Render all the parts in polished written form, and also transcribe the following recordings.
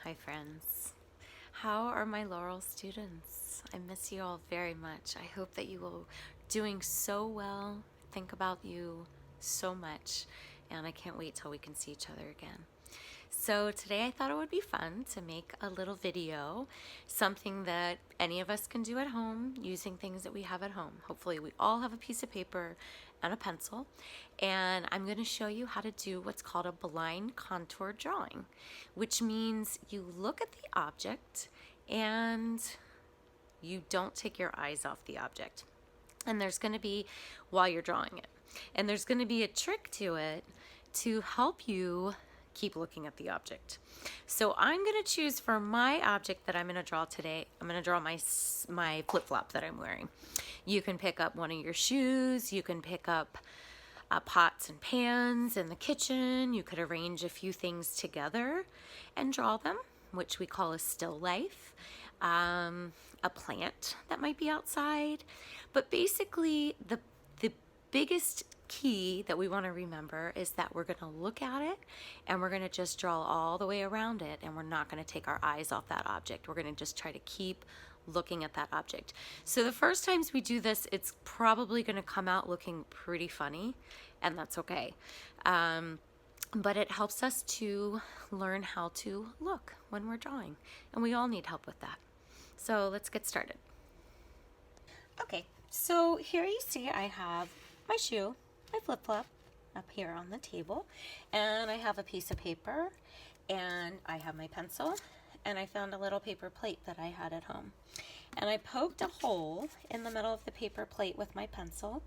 Hi friends. How are my Laurel students? I miss you all very much. I hope that you are doing so well. Think about you so much, and I can't wait till we can see each other again. So today I thought it would be fun to make a little video, something that any of us can do at home using things that we have at home. Hopefully we all have a piece of paper and a pencil, and I'm going to show you how to do what's called a blind contour drawing, which means you look at the object and you don't take your eyes off the object. And there's going to be, while you're drawing it, and there's going to be a trick to it to help you keep looking at the object. So I'm going to choose for my object that I'm going to draw today. I'm going to draw my flip-flop that I'm wearing. You can pick up one of your shoes. You can pick up pots and pans in the kitchen. You could arrange a few things together and draw them, which we call a still life. A plant that might be outside. But basically the biggest key that we want to remember is that we're going to look at it and we're going to just draw all the way around it, and we're not going to take our eyes off that object. We're going to just try to keep looking at that object. So the first times we do this, it's probably going to come out looking pretty funny, and that's okay. But it helps us to learn how to look when we're drawing, and we all need help with that. So let's get started. Okay, so here you see I have my shoe, my flip-flop up here on the table, and I have a piece of paper, and I have my pencil, and I found a little paper plate that I had at home. And I poked a hole in the middle of the paper plate with my pencil,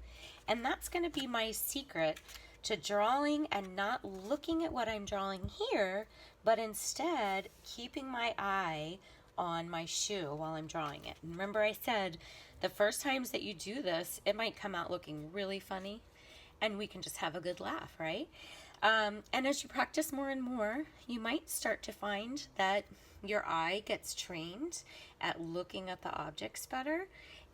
and that's going to be my secret to drawing and not looking at what I'm drawing here, but instead keeping my eye on my shoe while I'm drawing it. And remember, I said the first times that you do this, it might come out looking really funny, and we can just have a good laugh, right? And as you practice more and more, you might start to find that your eye gets trained at looking at the objects better,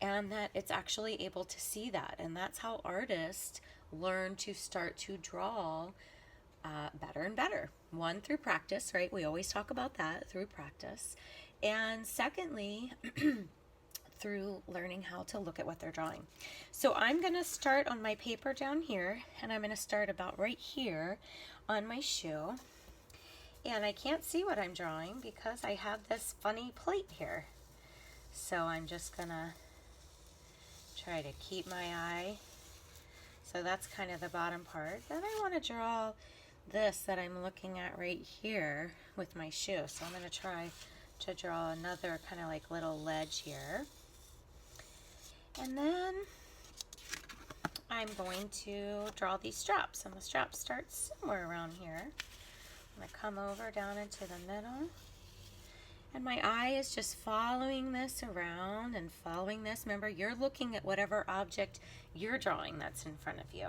and that it's actually able to see that. And that's how artists learn to start to draw better and better. One, through practice, right? We always talk about that, through practice. And secondly, through learning how to look at what they're drawing. So I'm going to start on my paper down here, and I'm going to start about right here on my shoe. And I can't see what I'm drawing because I have this funny plate here. So I'm just going to try to keep my eye. So that's kind of the bottom part. Then I want to draw this that I'm looking at right here with my shoe. So I'm going to try to draw another kind of like little ledge here. And then I'm going to draw these straps, and the straps start somewhere around here. I'm going to come over down into the middle, and my eye is just following this around and following this. Remember, you're looking at whatever object you're drawing that's in front of you.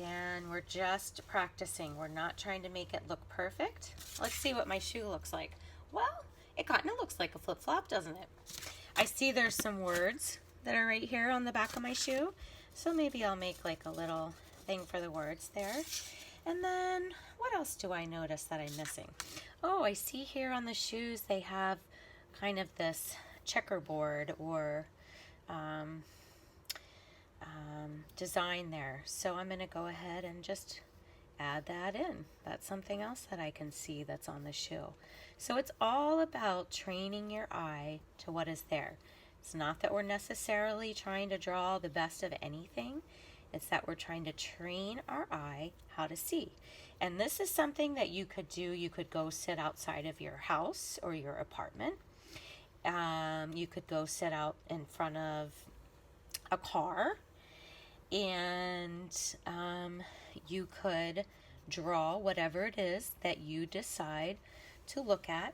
And we're just practicing. We're not trying to make it look perfect. Let's see what my shoe looks like. Well, it kind of looks like a flip-flop, doesn't it? I see there's some words that are right here on the back of my shoe, so maybe I'll make like a little thing for the words there. And then what else do I notice that I'm missing? Oh, I see here on the shoes they have kind of this checkerboard or design there, so I'm going to go ahead and just add that in. That's something else that I can see that's on the shoe. So it's all about training your eye to what is there. It's not that we're necessarily trying to draw the best of anything. It's that we're trying to train our eye how to see. And this is something that you could do. You could go sit outside of your house or your apartment. You could go sit out in front of a car, and you could draw whatever it is that you decide to look at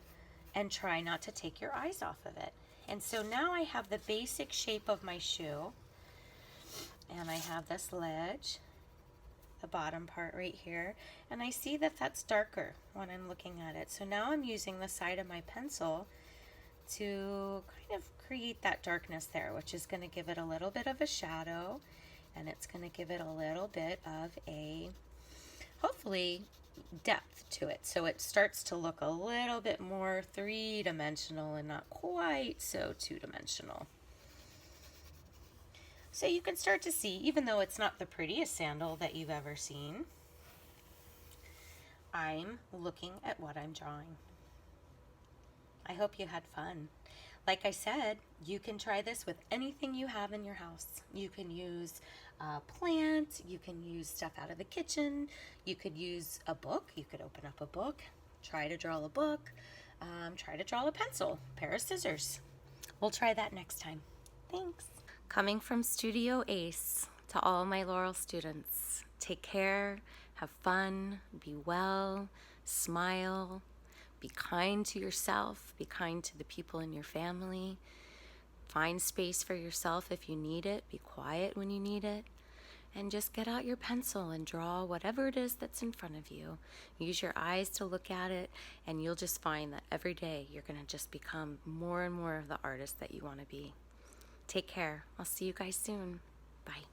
and try not to take your eyes off of it. And so now I have the basic shape of my shoe, and I have this ledge, the bottom part right here, and I see that that's darker when I'm looking at it. So now I'm using the side of my pencil to kind of create that darkness there, which is going to give it a little bit of a shadow, and it's going to give it a little bit of a, hopefully depth to it. So it starts to look a little bit more three-dimensional and not quite so two-dimensional. So you can start to see, even though it's not the prettiest sandal that you've ever seen, I'm looking at what I'm drawing. I hope you had fun. Like I said, you can try this with anything you have in your house. You can use a plant, you can use stuff out of the kitchen, you could use a book, you could open up a book, try to draw a book, try to draw a pencil, pair of scissors. We'll try that next time. Thanks. Coming from Studio Ace to all my Laurel students, take care, have fun, be well, smile, be kind to yourself, be kind to the people in your family. Find space for yourself if you need it, be quiet when you need it, and just get out your pencil and draw whatever it is that's in front of you. Use your eyes to look at it, and you'll just find that every day you're going to just become more and more of the artist that you want to be. Take care. I'll see you guys soon. Bye.